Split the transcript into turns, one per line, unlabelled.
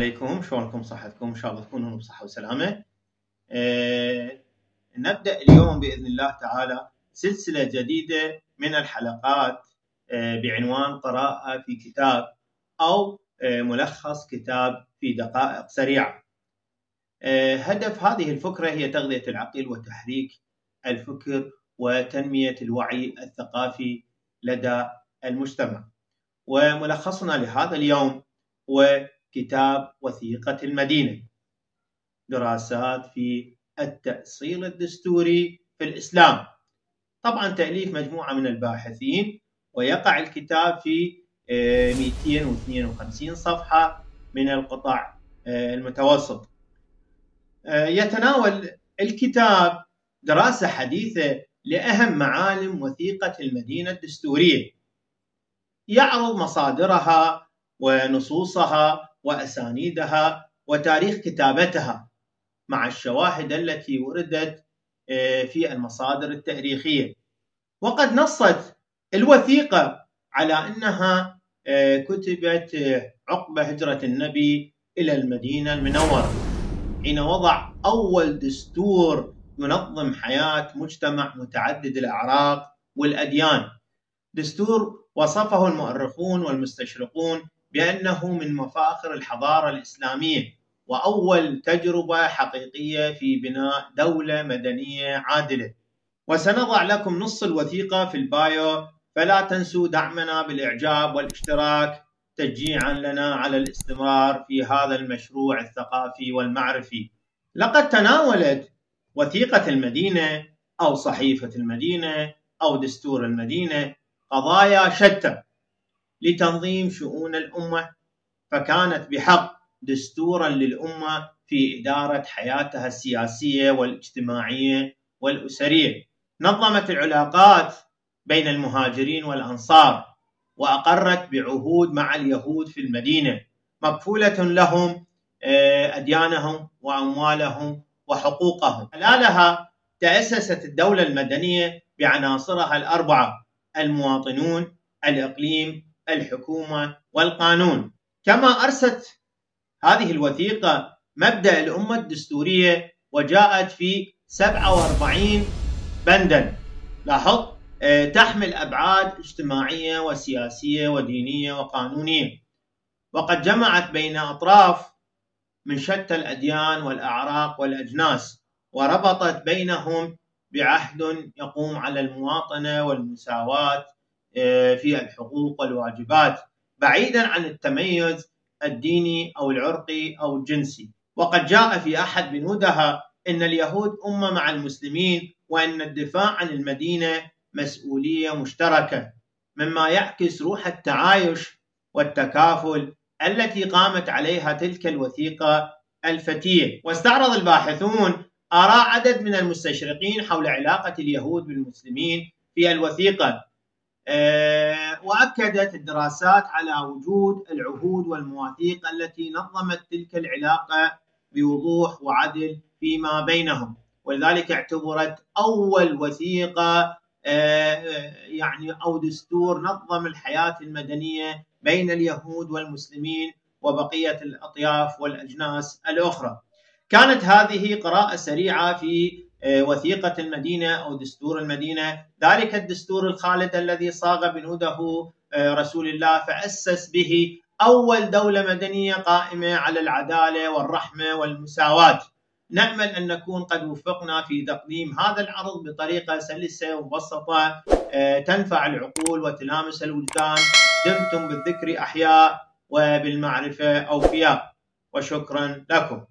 عليكم، شلونكم؟ صحتكم؟ ان شاء الله تكونون بصحه وسلامه. نبدا اليوم باذن الله تعالى سلسله جديده من الحلقات بعنوان قراءه في كتاب او ملخص كتاب في دقائق سريعه. هدف هذه الفكره هي تغذيه العقل وتحريك الفكر وتنميه الوعي الثقافي لدى المجتمع. وملخصنا لهذا اليوم هو كتاب وثيقة المدينة، دراسات في التأصيل الدستوري في الإسلام. طبعا تأليف مجموعة من الباحثين، ويقع الكتاب في 252 صفحة من القطع المتوسط. يتناول الكتاب دراسة حديثة لأهم معالم وثيقة المدينة الدستورية، يعرض مصادرها ونصوصها وأسانيدها وتاريخ كتابتها مع الشواهد التي وردت في المصادر التاريخية. وقد نصت الوثيقة على أنها كتبت عقب هجرة النبي إلى المدينة المنورة، حين وضع أول دستور ينظم حياة مجتمع متعدد الأعراق والأديان. دستور وصفه المؤرخون والمستشرقون بأنه من مفاخر الحضارة الإسلامية، وأول تجربة حقيقية في بناء دولة مدنية عادلة. وسنضع لكم نص الوثيقة في البايو، فلا تنسوا دعمنا بالإعجاب والاشتراك تشجيعا لنا على الاستمرار في هذا المشروع الثقافي والمعرفي. لقد تناولت وثيقة المدينة أو صحيفة المدينة أو دستور المدينة قضايا شتى لتنظيم شؤون الأمة، فكانت بحق دستورا للأمة في إدارة حياتها السياسية والاجتماعية والأسرية. نظمت العلاقات بين المهاجرين والأنصار، وأقرت بعهود مع اليهود في المدينة مكفولة لهم أديانهم وأموالهم وحقوقهم. خلالها تأسست الدولة المدنية بعناصرها الأربعة: المواطنون، الإقليم، الحكومة، والقانون. كما أرست هذه الوثيقة مبدأ الأمة الدستورية، وجاءت في 47 بندا، لاحظ، تحمل أبعاد اجتماعية وسياسية ودينية وقانونية، وقد جمعت بين أطراف من شتى الأديان والأعراق والأجناس، وربطت بينهم بعهد يقوم على المواطنة والمساواة في الحقوق والواجبات، بعيدا عن التميز الديني أو العرقي أو الجنسي. وقد جاء في أحد بنودها إن اليهود أمة مع المسلمين، وأن الدفاع عن المدينة مسؤولية مشتركة، مما يعكس روح التعايش والتكافل التي قامت عليها تلك الوثيقة الفتية. واستعرض الباحثون آراء عدد من المستشرقين حول علاقة اليهود بالمسلمين في الوثيقة، وأكدت الدراسات على وجود العهود والمواثيق التي نظمت تلك العلاقة بوضوح وعدل فيما بينهم، ولذلك اعتبرت أول وثيقة أو دستور نظم الحياة المدنية بين اليهود والمسلمين وبقية الأطياف والأجناس الأخرى. كانت هذه قراءة سريعة في وثيقة المدينة أو دستور المدينة، ذلك الدستور الخالد الذي صاغ بنوده رسول الله، فأسس به أول دولة مدنية قائمة على العدالة والرحمة والمساواة. نأمل أن نكون قد وفقنا في تقديم هذا العرض بطريقة سلسة ومبسطة تنفع العقول وتلامس الوجدان. دمتم بالذكر أحياء وبالمعرفة أوفياء، وشكرا لكم.